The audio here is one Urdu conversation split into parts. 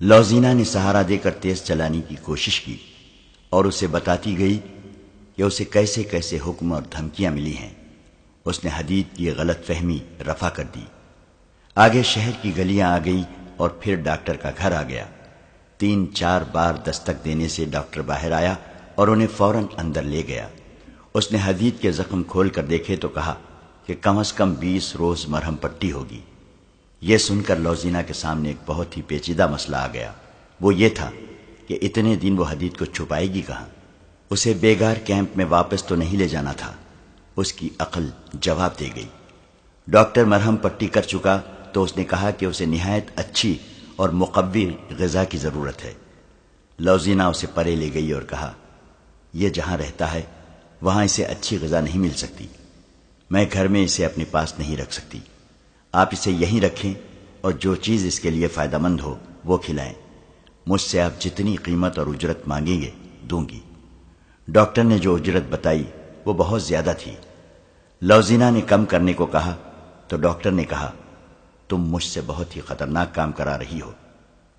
لوزینہ نے سہارا دے کر تیز چلانے کی کوشش کی اور اسے بتاتی گئی کہ اسے کیسے کیسے حکم اور دھمکیاں ملی ہیں۔ اس نے حدید کی غلط فہمی رفع کر دی۔ آگے شہر کی گلیاں آ گئی اور پھر ڈاکٹر کا گھر آ گیا۔ 3-4 بار دستک دینے سے ڈاکٹر باہر آیا اور انہیں فوراً اندر لے گیا۔ اس نے حدید کے زخم کھول کر دیکھے تو کہا کہ کم از کم 20 روز مرہم پٹی ہوگی۔ یہ سن کر لوزینہ کے سامنے ایک بہت ہی پیچیدہ مسئلہ آ گیا۔ وہ یہ تھا کہ اتنے دن وہ حدید کو چھپائے گی کہاں؟ اسے بیگار کیمپ میں واپس تو نہیں لے جانا تھا۔ اس کی عقل جواب دے گئی۔ ڈاکٹر مرہم پٹی کر چکا تو اس نے کہا کہ اسے نہایت اچھی اور مقوی غذا کی ضرورت ہے۔ لوزینہ اسے پرے لے گئی اور کہا، یہ جہاں رہتا ہے وہاں اسے اچھی غذا نہیں مل سکتی۔ میں گھر میں اسے اپنے پاس نہیں رکھ سکتی۔ آپ اسے یہیں رکھیں اور جو چیز اس کے لیے فائدہ مند ہو وہ کھلائیں۔ مجھ سے آپ جتنی قیمت اور اجرت مانگیں گے دوں گی۔ ڈاکٹر نے جو اجرت بتائی وہ بہت زیادہ تھی۔ لوزینہ نے کم کرنے کو کہا تو ڈاکٹر نے کہا، تم مجھ سے بہت ہی خطرناک کام کرا رہی ہو۔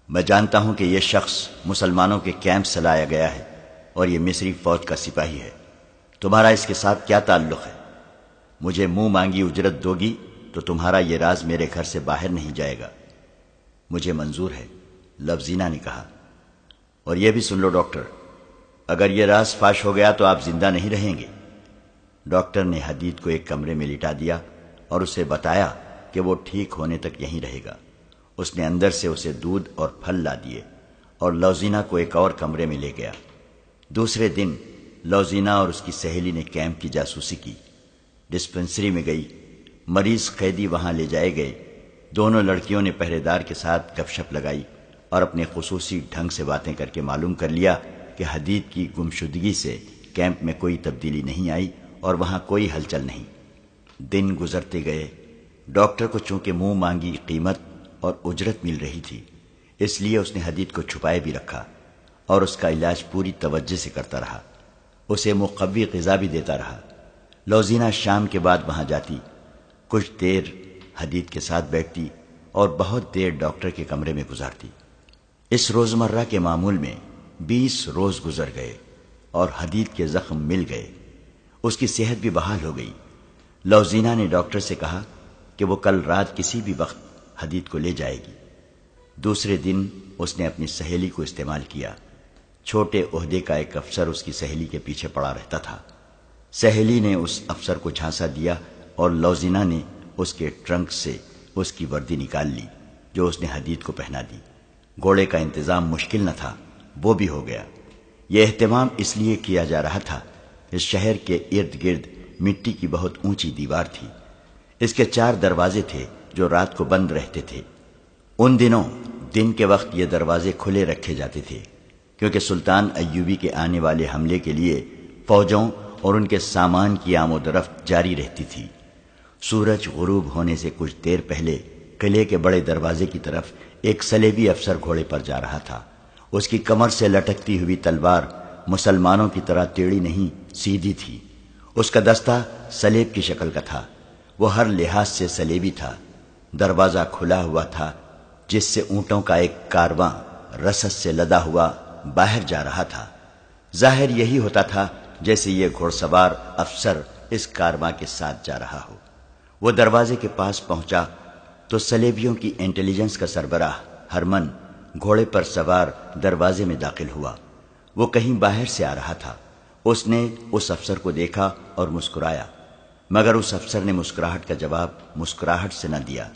میں جانتا ہوں کہ یہ شخص مسلمانوں کے کیمپ سے لایا گیا ہے اور یہ مصری فوج کا سپاہی ہے۔ تمہارا اس کے ساتھ کیا تعلق ہے؟ مجھے منہ مانگی اجرت دو گی تو تمہارا یہ راز میرے گھر سے باہر نہیں جائے گا۔ مجھے منظور ہے، لوزینہ نے کہا۔ اور یہ بھی سن لو ڈاکٹر، اگر یہ راز فاش ہو گیا تو آپ زندہ نہیں رہیں گے۔ ڈاکٹر نے حدید کو ایک کمرے میں لٹا دیا اور اسے بتایا کہ وہ ٹھیک ہونے تک یہیں رہے گا۔ اس نے اندر سے اسے دودھ اور پھل لا دیے اور لوزینہ کو ایک اور کمرے میں لے گیا۔ دوسرے دن لوزینہ اور اس کی سہیلی نے کیمپ کی جاسوسی کی۔ ڈسپنسری میں گئی، مریض قیدی وہاں لے جائے گئے۔ دونوں لڑکیوں نے پہرے دار کے ساتھ گپ شپ لگائی اور اپنے خصوصی ڈھنگ سے باتیں کر کے معلوم کر لیا کہ حدید کی گمشدگی سے کیمپ میں کوئی تبدیلی نہیں آئی اور وہاں کوئی ہلچل نہیں۔ دن گزرتے گئے۔ ڈاکٹر کو چونکہ منہ مانگی قیمت اور اجرت مل رہی تھی، اس لیے اس نے حدید کو چھپائے بھی رکھا اور اس کا علاج پوری توجہ سے کرتا رہا۔ اسے مقوی غذا بھی دیتا رہا۔ لوزینہ شام کے بعد وہاں جاتی، کچھ دیر حدید کے ساتھ بیٹھتی اور بہت دیر ڈاکٹر کے کمرے میں گزارتی۔ اس روزمرہ کے معمول میں 20 روز گزر گئے اور حدید کے زخم مل گئے۔ اس کی صحت بھی بحال ہو گئی۔ لوزینہ نے ڈاکٹر سے کہا کہ وہ کل رات کسی بھی وقت حدید کو لے جائے گی۔ دوسرے دن اس نے اپنی سہیلی کو استعمال کیا۔ چھوٹے عہدے کا ایک افسر اس کی سہیلی کے پیچھے پڑا رہتا تھا۔ سہیلی نے اس افسر کو جھانسا دیا اور لوزینہ نے اس کے ٹرنک سے اس کی وردی نکال لی جو اس نے حدید کو پہنا دی۔ گھوڑے کا انتظام مشکل نہ تھا، وہ بھی ہو گیا۔ یہ اہتمام اس لیے کیا جا رہا تھا کہ شہر کے ارد گرد مٹی کی بہت اونچی دیوار تھی۔ اس کے 4 دروازے تھے جو رات کو بند رہتے تھے۔ ان دنوں دن کے وقت یہ دروازے کھلے رکھے جاتے تھے کیونکہ سلطان ایوبی کے آنے والے حملے کے لیے فوجوں اور ان کے سامان کی آمد و رفت جاری رہتی تھی۔ سورج غروب ہونے سے کچھ دیر پہلے قلعے کے بڑے دروازے کی طرف ایک صلیبی افسر گھوڑے پر جا رہا تھا۔ اس کی کمر سے لٹکتی ہوئی تلوار مسلمانوں کی طرح ٹیڑھی نہیں، سیدھی تھی۔ اس کا دستہ سلیب کی شکل کا تھا۔ وہ ہر لحاظ سے صلیبی تھا۔ دروازہ کھلا ہوا تھا جس سے اونٹوں کا ایک کارواں رسد سے لدا ہوا باہر جا رہا تھا۔ ظاہر یہی ہوتا تھا جیسے یہ گھوڑ سوار افسر اس کارواں کے ساتھ جا رہا ہو۔ وہ دروازے کے پاس پہنچا تو صلیبیوں کی انٹیلیجنس کا سربراہ ہرمن گھوڑے پر سوار دروازے میں داخل ہوا۔ وہ کہیں باہر سے آ رہا تھا۔ اس نے اس افسر کو دیکھا اور مسکرایا، مگر اس افسر نے مسکراہٹ کا جواب مسکراہٹ سے نہ دیا۔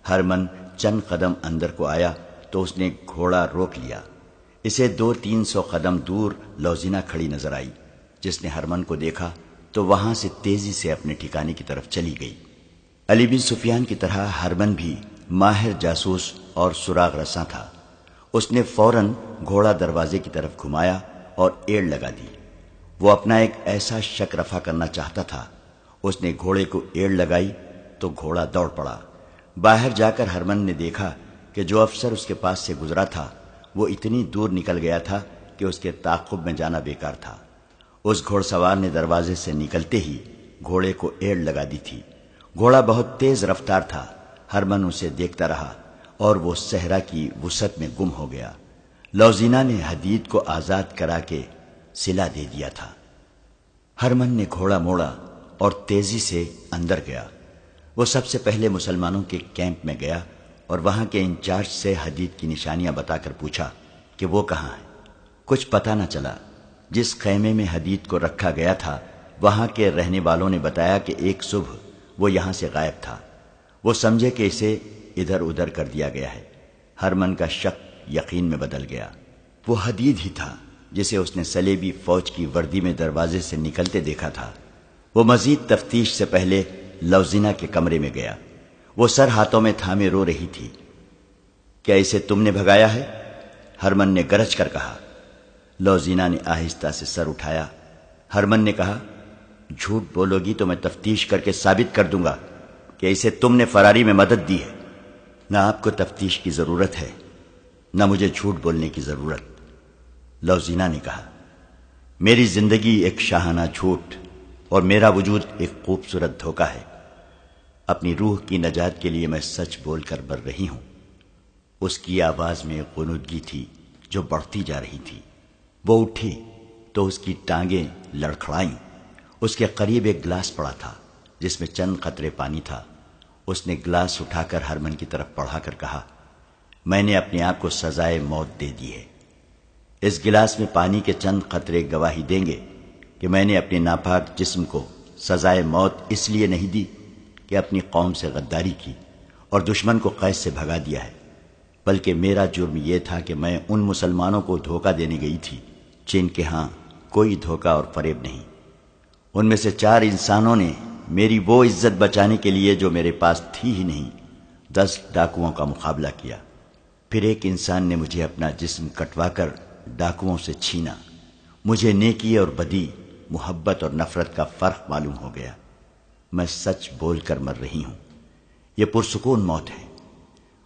ہرمن چند قدم اندر کو آیا تو اس نے گھوڑا روک لیا۔ اسے 200-300 قدم دور لوزینہ کھڑی نظر آئی۔ جس نے ہرمن کو دیکھا تو وہاں سے تیزی سے اپنے ٹھکانے کی طرف چلی گئی۔ علی بن سفیان کی طرح ہرمن بھی ماہر جاسوس اور سراغ رساں تھا۔ اس نے فوراً گھوڑا دروازے کی طرف گھمایا اور ایڑ لگا دی۔ وہ اپنا ایک ایسا شک رفع کرنا چاہتا تھا۔ اس نے گھوڑے کو ایڑ لگائی تو گھوڑا دوڑ پڑا۔ باہر جا کر ہرمن نے دیکھا کہ جو افسر اس کے پاس سے گزرا تھا وہ اتنی دور نکل گیا تھا کہ اس کے تعاقب میں جانا بیکار تھا۔ اس گھوڑ سوار نے دروازے سے نکلتے ہی گھوڑے کو ایڑ لگا دی تھی۔ گھوڑا بہت تیز رفتار تھا۔ ہرمن اسے دیکھتا رہا اور وہ صحرا کی وسعت میں گم ہو گیا۔ لوزینہ نے حدید کو آزاد کرا کے صلہ دے دیا تھا۔ ہرمن نے گھوڑا موڑا اور تیزی سے اندر گیا۔ وہ سب سے پہلے مسلمانوں کے کیمپ میں گیا اور وہاں کے انچارج سے حدید کی نشانیاں بتا کر پوچھا کہ وہ کہاں ہے۔ کچھ پتہ نہ چلا۔ جس خیمے میں حدید کو رکھا گیا تھا وہاں کے رہنے والوں نے بتایا کہ ایک صبح وہ یہاں سے غائب تھا۔ وہ سمجھے کہ اسے ادھر ادھر کر دیا گیا ہے۔ ہرمن کا شک یقین میں بدل گیا۔ وہ حدید ہی تھا جسے اس نے صلیبی فوج کی وردی میں دروازے سے نکلتے دیکھا تھا۔ وہ مزید تفتیش سے پہلے لوزینہ کے کمرے میں گیا۔ وہ سر ہاتھوں میں تھامے رو رہی تھی۔ کیا اسے تم نے بھگایا ہے؟ ہرمن نے گرج کر کہا۔ لوزینہ نے آہستہ سے سر اٹھایا۔ ہرمن نے کہا، جھوٹ بولو گی تو میں تفتیش کر کے ثابت کر دوں گا کہ اسے تم نے فراری میں مدد دی ہے۔ نہ آپ کو تفتیش کی ضرورت ہے نہ مجھے جھوٹ بولنے کی ضرورت۔ لوزینہ نے کہا، میری زندگی ایک شاہانہ جھوٹ اور میرا وجود ایک خوبصورت دھوکہ ہے۔ اپنی روح کی نجات کے لیے میں سچ بول کر مر رہی ہوں۔ اس کی آواز میں غنودگی تھی جو بڑھتی جا رہی تھی۔ وہ اٹھی تو اس کی ٹانگیں لڑکھڑائیں۔ اس کے قریب ایک گلاس پڑا تھا جس میں چند قطرے پانی تھا۔ اس نے گلاس اٹھا کر ہرمن کی طرف بڑھا کر کہا، میں نے اپنے آپ کو سزائے موت دے دی ہے۔ اس گلاس میں پانی کے چند قطرے گواہی دیں گے کہ میں نے اپنے ناپاک جسم کو سزائے موت اس لیے نہیں دی کہ اپنی قوم سے غداری کی اور دشمن کو قید سے بھگا دیا ہے، بلکہ میرا جرم یہ تھا کہ میں ان مسلمانوں کو دھوکہ دینے گئی تھی جن کے ہاں کوئی دھوکہ اور فریب نہیں۔ ان میں سے 4 انسانوں نے میری وہ عزت بچانے کے لیے جو میرے پاس تھی ہی نہیں 10 ڈاکوؤں کا مقابلہ کیا۔ پھر ایک انسان نے مجھے اپنا جسم کٹوا کر ڈاکوؤں سے چھینا۔ مجھے نیکی اور بدی، محبت اور نفرت کا فرق معلوم ہو گیا۔ میں سچ بول کر مر رہی ہوں۔ یہ پرسکون موت ہے۔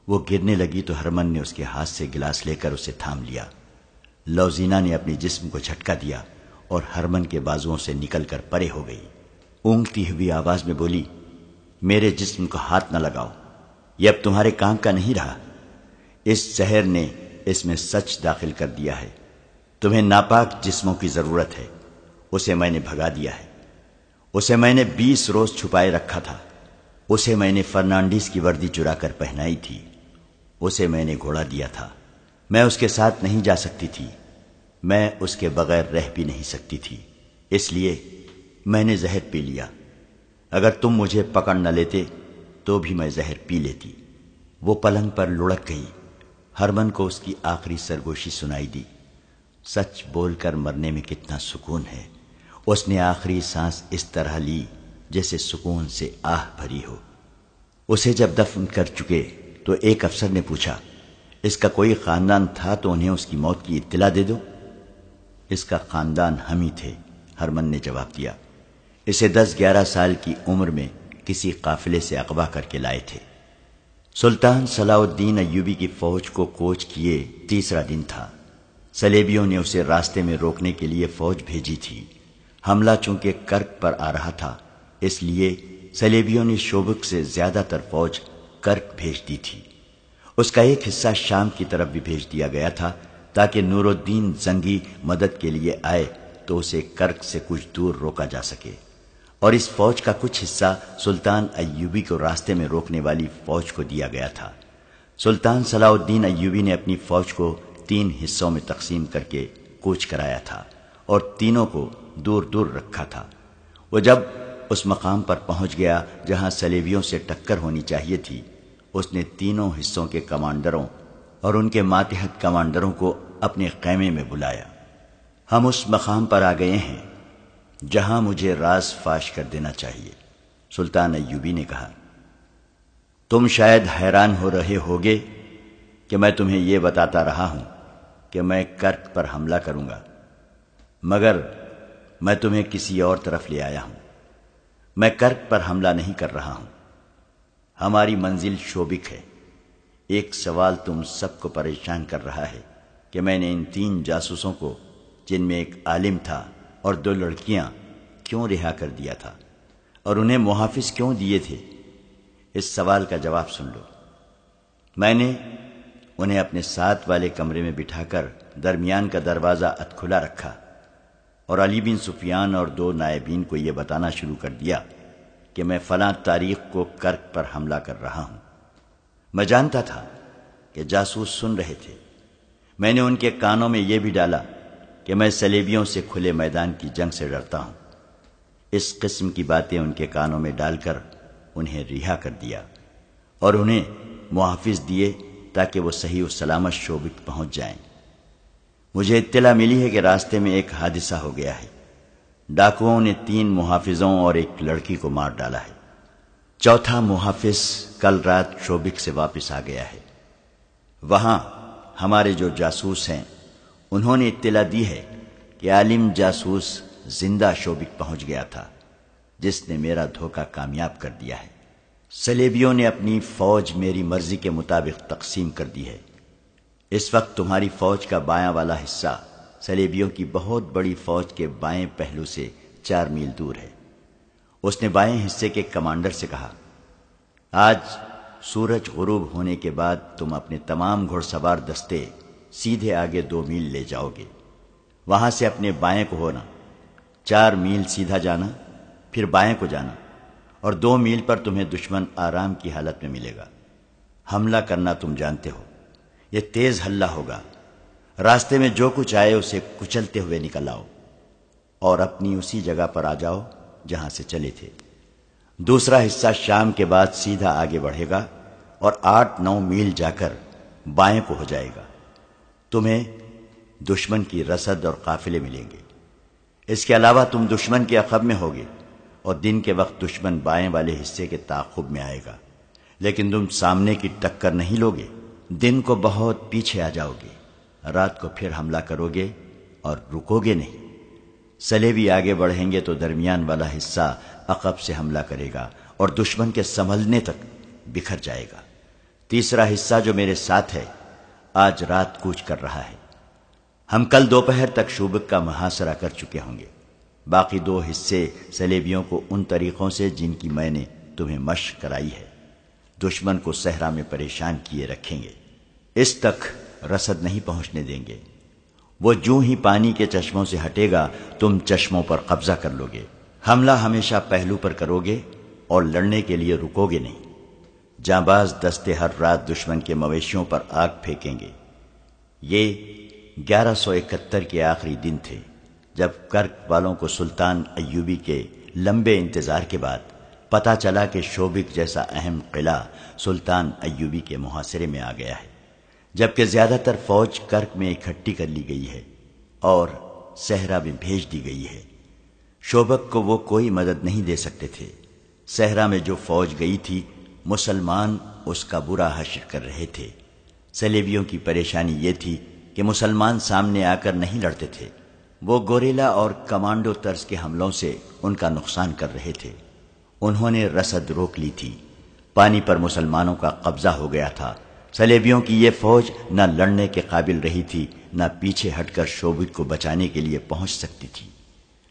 وہ گرنے لگی تو ہرمن نے اس کے ہاتھ سے گلاس لے کر اسے تھام لیا۔ لوزینہ نے اپنے جسم کو جھٹکا دیا اور ہرمن کے بازوؤں سے نکل کر پرے ہو گئی۔ اونگتی ہوئی آواز میں بولی، میرے جسم کو ہاتھ نہ لگاؤ، یہ اب تمہارے کام کا نہیں رہا۔ اس زہر نے اس میں سچ داخل کر دیا ہے۔ تمہیں ناپاک جسموں کی ضرورت ہے، اسے میں نے بھگا دیا ہے۔ اسے میں نے 20 روز چھپائے رکھا تھا۔ اسے میں نے فرنانڈیز کی وردی چرا کر پہنائی تھی۔ اسے میں نے گھوڑا دیا تھا۔ میں اس کے ساتھ نہیں جا سکتی تھی۔ میں اس کے بغیر رہ بھی نہیں سکتی تھی، اس لیے میں نے زہر پی لیا۔ اگر تم مجھے پکڑ نہ لیتے تو بھی میں زہر پی لیتی۔ وہ پلنگ پر لڑک گئی۔ ہرمن کو اس کی آخری سرگوشی سنائی دی۔ سچ بول کر مرنے میں کتنا سکون ہے۔ اس نے آخری سانس اس طرح لی جیسے سکون سے آہ بھری ہو۔ اسے جب دفن کر چکے تو ایک افسر نے پوچھا، اس کا کوئی خاندان تھا تو انہیں اس کی موت کی اطلاع دے دو۔ اس کا خاندان ہم ہی تھے، ہرمن نے جواب دیا۔ اسے 10-11 سال کی عمر میں کسی قافلے سے اغوا کر کے لائے تھے۔ سلطان صلاح الدین ایوبی کی فوج کو کوچ کیے 3 دن تھا۔ صلیبیوں نے اسے راستے میں روکنے کے لیے فوج بھیجی تھی۔ حملہ چونکہ کرک پر آ رہا تھا، اس لیے صلیبیوں نے شوبک سے زیادہ تر فوج کرک بھیج دی تھی۔ اس کا ایک حصہ شام کی طرف بھی بھیج دیا گیا تھا تاکہ نور الدین زنگی مدد کے لیے آئے تو اسے کرک سے کچھ دور روکا جا سکے، اور اس فوج کا کچھ حصہ سلطان ایوبی کو راستے میں روکنے والی فوج کو دیا گیا تھا۔ سلطان صلاح الدین ایوبی نے اپنی فوج کو 3 حصوں میں تقسیم کر کے کوچ کرایا تھا اور تینوں کو دور دور رکھا تھا۔ وہ جب اس مقام پر پہنچ گیا جہاں صلیبیوں سے ٹکر ہونی چاہیے تھی، اس نے تینوں حصوں کے کمانڈروں اور ان کے ماتحت کمانڈروں کو اپنے خیمے میں بلایا۔ ہم اس مقام پر آ گئے ہیں جہاں مجھے راز فاش کر دینا چاہیے، سلطان ایوبی نے کہا۔ تم شاید حیران ہو رہے ہوگے کہ میں تمہیں یہ بتاتا رہا ہوں کہ میں کرک پر حملہ کروں گا، مگر میں تمہیں کسی اور طرف لے آیا ہوں۔ میں کرک پر حملہ نہیں کر رہا ہوں، ہماری منزل شوبک ہے۔ ایک سوال تم سب کو پریشان کر رہا ہے کہ میں نے ان 3 جاسوسوں کو، جن میں ایک عالم تھا اور 2 لڑکیاں، کیوں رہا کر دیا تھا اور انہیں محافظ کیوں دیے تھے؟ اس سوال کا جواب سن لو۔ میں نے انہیں اپنے ساتھ والے کمرے میں بٹھا کر درمیان کا دروازہ ات کھلا رکھا اور علی بن سفیان اور 2 نائبین کو یہ بتانا شروع کر دیا کہ میں فلاں تاریخ کو کرک پر حملہ کر رہا ہوں۔ میں جانتا تھا کہ جاسوس سن رہے تھے۔ میں نے ان کے کانوں میں یہ بھی ڈالا کہ میں صلیبیوں سے کھلے میدان کی جنگ سے ڈرتا ہوں۔ اس قسم کی باتیں ان کے کانوں میں ڈال کر انہیں رہا کر دیا اور انہیں محافظ دیے تاکہ وہ صحیح و سلامت شوبک پہنچ جائیں۔ مجھے اطلاع ملی ہے کہ راستے میں ایک حادثہ ہو گیا ہے۔ ڈاکوؤں نے 3 محافظوں اور ایک لڑکی کو مار ڈالا ہے۔ 4تھا محافظ کل رات شوبک سے واپس آ گیا ہے۔ وہاں ہمارے جو جاسوس ہیں انہوں نے اطلاع دی ہے کہ عالم جاسوس زندہ شوبک پہنچ گیا تھا، جس نے میرا دھوکہ کامیاب کر دیا ہے۔ صلیبیوں نے اپنی فوج میری مرضی کے مطابق تقسیم کر دی ہے۔ اس وقت تمہاری فوج کا بایاں والا حصہ صلیبیوں کی بہت بڑی فوج کے بائیں پہلو سے 4 میل دور ہے۔ اس نے بائیں حصے کے کمانڈر سے کہا، آج سورج غروب ہونے کے بعد تم اپنے تمام گھڑ سوار دستے سیدھے آگے 2 میل لے جاؤ گے۔ وہاں سے اپنے بائیں کو ہونا، 4 میل سیدھا جانا، پھر بائیں کو جانا، اور 2 میل پر تمہیں دشمن آرام کی حالت میں ملے گا۔ حملہ کرنا تم جانتے ہو، یہ تیز حلہ ہوگا۔ راستے میں جو کچھ آئے اسے کچلتے ہوئے نکل آؤ اور اپنی اسی جگہ پر آ جاؤ جہاں سے چلے تھے۔ دوسرا حصہ شام کے بعد سیدھا آگے بڑھے گا اور 8-9 میل جا کر بائیں کو ہو جائے گا۔ تمہیں دشمن کی رسد اور قافلے ملیں گے۔ اس کے علاوہ تم دشمن کے عقب میں ہوگے اور دن کے وقت دشمن بائیں والے حصے کے تعاقب میں آئے گا، لیکن تم سامنے کی ٹکر نہیں لوگے۔ دن کو بہت پیچھے آ جاؤ گے، رات کو پھر حملہ کرو گے اور رکو گے نہیں۔ صلیبی آگے بڑھیں گے تو درمیان والا حصہ عقب سے حملہ کرے گا اور دشمن کے سنبھلنے تک بکھر جائے گا۔ تیسرا حصہ جو میرے ساتھ ہے آج رات کوچ کر رہا ہے۔ ہم کل دوپہر تک شوبک کا محاصرہ کر چکے ہوں گے۔ باقی 2 حصے صلیبیوں کو ان طریقوں سے جن کی میں نے تمہیں مشق کرائی ہے دشمن کو صحرا میں پریشان کیے رکھیں گے۔ اس تک رسد نہیں پہنچنے دیں گے۔ وہ جوں ہی پانی کے چشموں سے ہٹے گا تم چشموں پر قبضہ کر لو گے۔ حملہ ہمیشہ پہلو پر کرو گے اور لڑنے کے لیے رکو گے نہیں۔ جانباز دستے ہر رات دشمن کے مویشیوں پر آگ پھینکیں گے۔ یہ 1171 کے آخری دن تھے جب کرک والوں کو سلطان ایوبی کے لمبے انتظار کے بعد پتہ چلا کہ شوبک جیسا اہم قلعہ سلطان ایوبی کے محاصرے میں آ گیا ہے، جبکہ زیادہ تر فوج کرک میں اکٹھی کر لی گئی ہے اور صحرا میں بھیج دی گئی ہے۔ شوبک کو وہ کوئی مدد نہیں دے سکتے تھے۔ صحرا میں جو فوج گئی تھی مسلمان اس کا برا حشر کر رہے تھے۔ صلیبیوں کی پریشانی یہ تھی کہ مسلمان سامنے آ کر نہیں لڑتے تھے، وہ گوریلا اور کمانڈو طرز کے حملوں سے ان کا نقصان کر رہے تھے۔ انہوں نے رسد روک لی تھی، پانی پر مسلمانوں کا قبضہ ہو گیا تھا۔ صلیبیوں کی یہ فوج نہ لڑنے کے قابل رہی تھی نہ پیچھے ہٹ کر شوبک کو بچانے کے لیے پہنچ سکتی تھی۔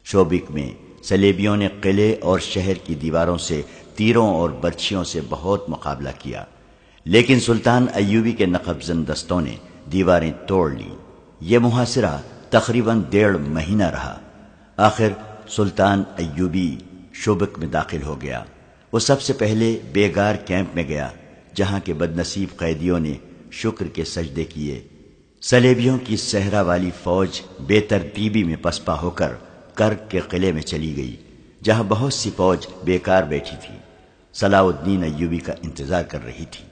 شوبک میں صلیبیوں نے قلعے اور شہر کی دیواروں سے تیروں اور برچھیوں سے بہت مقابلہ کیا، لیکن سلطان ایوبی کے نقب زن دستوں نے دیواریں توڑ لیں۔ یہ محاصرہ تقریباً 1.5 مہینہ رہا۔ آخر سلطان ایوبی شوبک میں داخل ہو گیا۔ وہ سب سے پہلے بیگار کیمپ میں گیا جہاں کے بدنصیب قیدیوں نے شکر کے سجدے کیے۔ صلیبیوں کی صحرا والی فوج بے ترتیبی میں پسپا ہو کر کرک کے قلعے میں چلی گئی جہاں بہت سی فوج بیکار بیٹھی تھی، صلاح الدین ایوبی کا انتظار کر رہی تھی۔